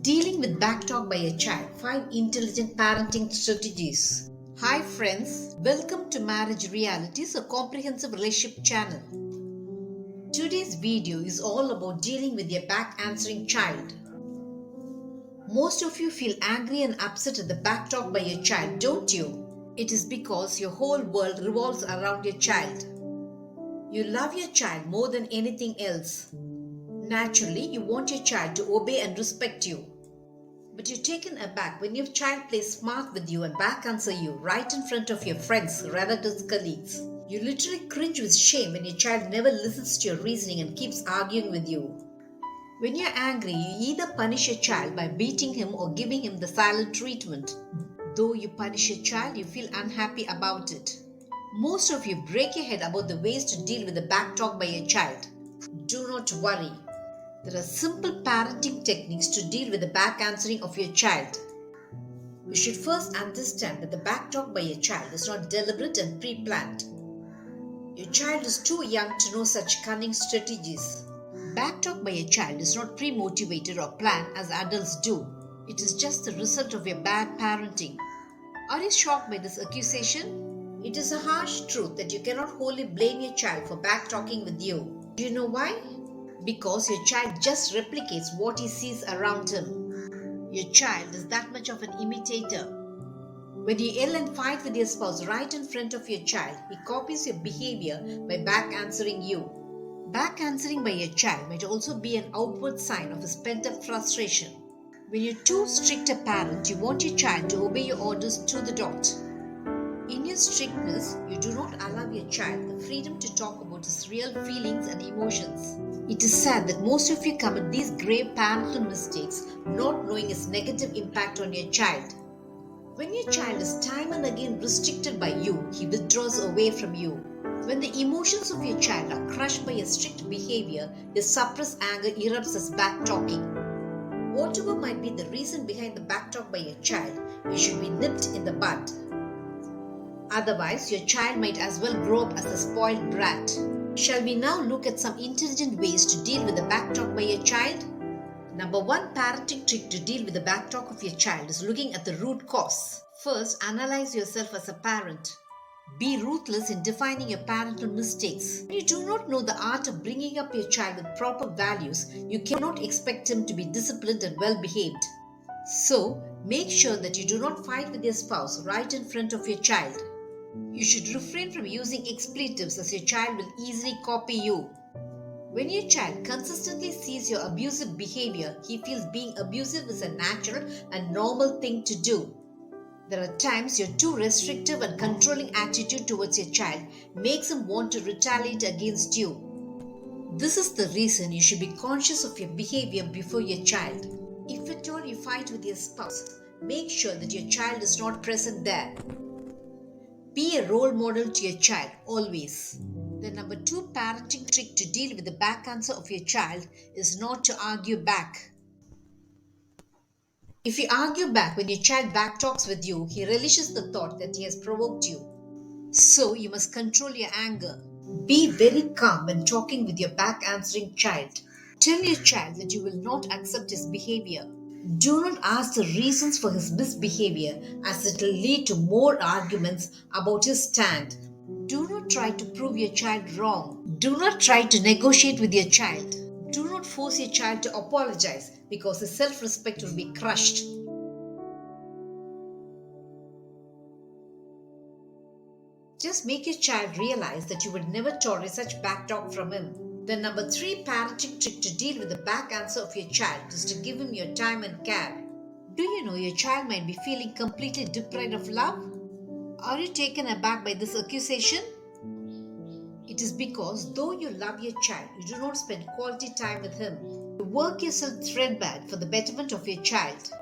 Dealing with backtalk by a child, 5 intelligent parenting strategies. Hi friends, welcome to Marriage Realities, a comprehensive relationship channel. Today's video is all about dealing with your back answering child. Most of you feel angry and upset at the backtalk by your child, don't you? It is because your whole world revolves around your child. You love your child more than anything else. Naturally, you want your child to obey and respect you. But you're taken aback when your child plays smart with you and back answer you right in front of your friends, relatives, colleagues. You literally cringe with shame when your child never listens to your reasoning and keeps arguing with you. When you're angry, you either punish your child by beating him or giving him the silent treatment. Though you punish your child, you feel unhappy about it. Most of you break your head about the ways to deal with the backtalk by your child. Do not worry. There are simple parenting techniques to deal with the back answering of your child. You should first understand that the backtalk by your child is not deliberate and pre-planned. Your child is too young to know such cunning strategies. Backtalk by your child is not pre-motivated or planned as adults do. It is just the result of your bad parenting. Are you shocked by this accusation? It is a harsh truth that you cannot wholly blame your child for backtalking with you. Do you know why? Because your child just replicates what he sees around him. Your child is that much of an imitator. When you yell and fight with your spouse right in front of your child, he copies your behavior by back answering you. Back answering by your child might also be an outward sign of his pent-up frustration. When you're too strict a parent, you want your child to obey your orders to the dot. In your strictness, you do not allow your child the freedom to talk about his real feelings and emotions. It is sad that most of you commit these grave parental mistakes not knowing its negative impact on your child. When your child is time and again restricted by you, he withdraws away from you. When the emotions of your child are crushed by your strict behavior, his suppressed anger erupts as backtalking. Whatever might be the reason behind the backtalk by your child, you should be nipped in the bud. Otherwise, your child might as well grow up as a spoiled brat. Shall we now look at some intelligent ways to deal with the backtalk by your child? Number 1 parenting trick to deal with the backtalk of your child is looking at the root cause. First, analyze yourself as a parent. Be ruthless in defining your parental mistakes. When you do not know the art of bringing up your child with proper values, you cannot expect him to be disciplined and well behaved. So, make sure that you do not fight with your spouse right in front of your child. You should refrain from using expletives as your child will easily copy you. When your child consistently sees your abusive behavior, he feels being abusive is a natural and normal thing to do. There are times your too restrictive and controlling attitude towards your child makes him want to retaliate against you. This is the reason you should be conscious of your behavior before your child. If at all you fight with your spouse, make sure that your child is not present there. Be a role model to your child, always. The number 2 parenting trick to deal with the back answer of your child is not to argue back. If you argue back when your child backtalks with you, he relishes the thought that he has provoked you. So you must control your anger. Be very calm when talking with your back answering child. Tell your child that you will not accept his behavior. Do not ask the reasons for his misbehavior, as it will lead to more arguments about his stand. Do not try to prove your child wrong. Do not try to negotiate with your child. Do not force your child to apologize because his self-respect will be crushed. Just make your child realize that you would never tolerate such backtalk from him. The number 3 parenting trick to deal with the back answer of your child is to give him your time and care. Do you know your child might be feeling completely deprived of love? Are you taken aback by this accusation? It is because though you love your child, you do not spend quality time with him. You work yourself threadbare for the betterment of your child.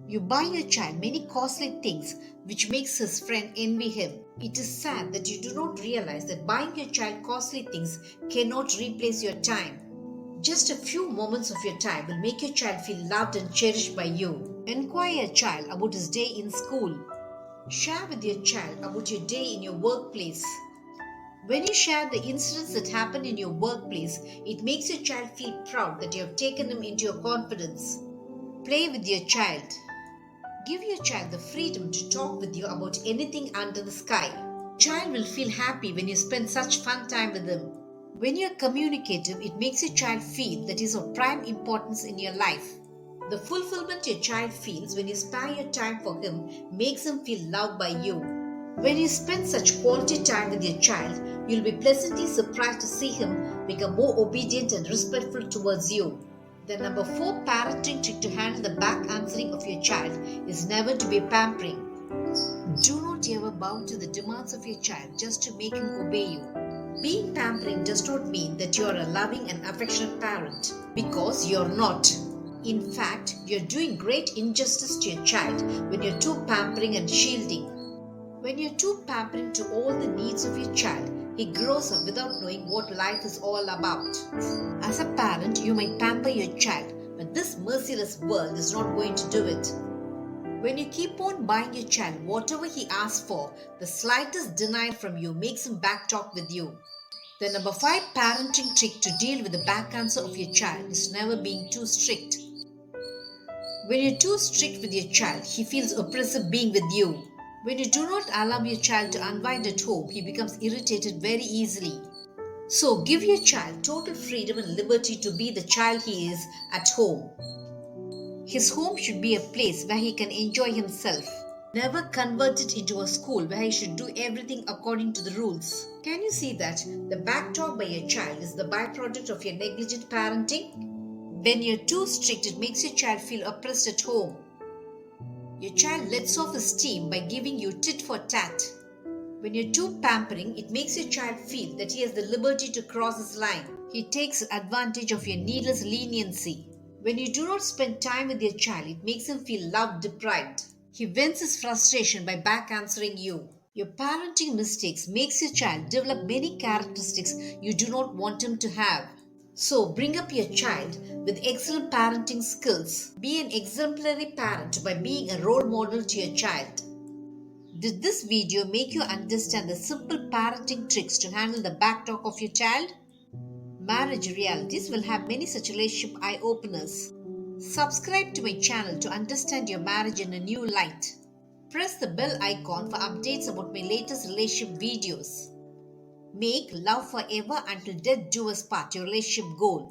You buy your child many costly things which makes his friend envy him. It is sad that you do not realize that buying your child costly things cannot replace your time. Just a few moments of your time will make your child feel loved and cherished by you. Inquire your child about his day in school. Share with your child about your day in your workplace. When you share the incidents that happen in your workplace, it makes your child feel proud that you have taken him into your confidence. Play with your child. Give your child the freedom to talk with you about anything under the sky. Child will feel happy when you spend such fun time with them. When you're communicative, it makes your child feel that is of prime importance in your life. The fulfillment your child feels when you spare your time for him makes him feel loved by you. When you spend such quality time with your child, you'll be pleasantly surprised to see him become more obedient and respectful towards you. The number 4 parenting trick to handle the back answering of your child is never to be pampering. Do not ever bow to the demands of your child just to make him obey you. Being pampering does not mean that you are a loving and affectionate parent, because you're not. In fact, you're doing great injustice to your child when you're too pampering and shielding. When you're too pampering to all the needs of your child, he grows up without knowing what life is all about. As a parent, you might pamper your child, but this merciless world is not going to do it. When you keep on buying your child whatever he asks for, the slightest denial from you makes him backtalk with you. The number 5 parenting trick to deal with the back answer of your child is never being too strict. When you're too strict with your child, he feels oppressive being with you. When you do not allow your child to unwind at home, he becomes irritated very easily. So give your child total freedom and liberty to be the child he is at home. His home should be a place where he can enjoy himself. Never convert it into a school where he should do everything according to the rules. Can you see that the backtalk by your child is the byproduct of your negligent parenting? When you're too strict, it makes your child feel oppressed at home. Your child lets off his steam by giving you tit for tat. When you're too pampering, it makes your child feel that he has the liberty to cross his line. He takes advantage of your needless leniency. When you do not spend time with your child, it makes him feel love deprived. He vents his frustration by back answering you. Your parenting mistakes makes your child develop many characteristics you do not want him to have. So bring up your child with excellent parenting skills. Be an exemplary parent by being a role model to your child. Did this video make you understand the simple parenting tricks to handle the backtalk of your child? Marriage Realities will have many such relationship eye-openers. Subscribe to my channel to understand your marriage in a new light. Press the bell icon for updates about my latest relationship videos. Make love forever until death do us part your relationship goal.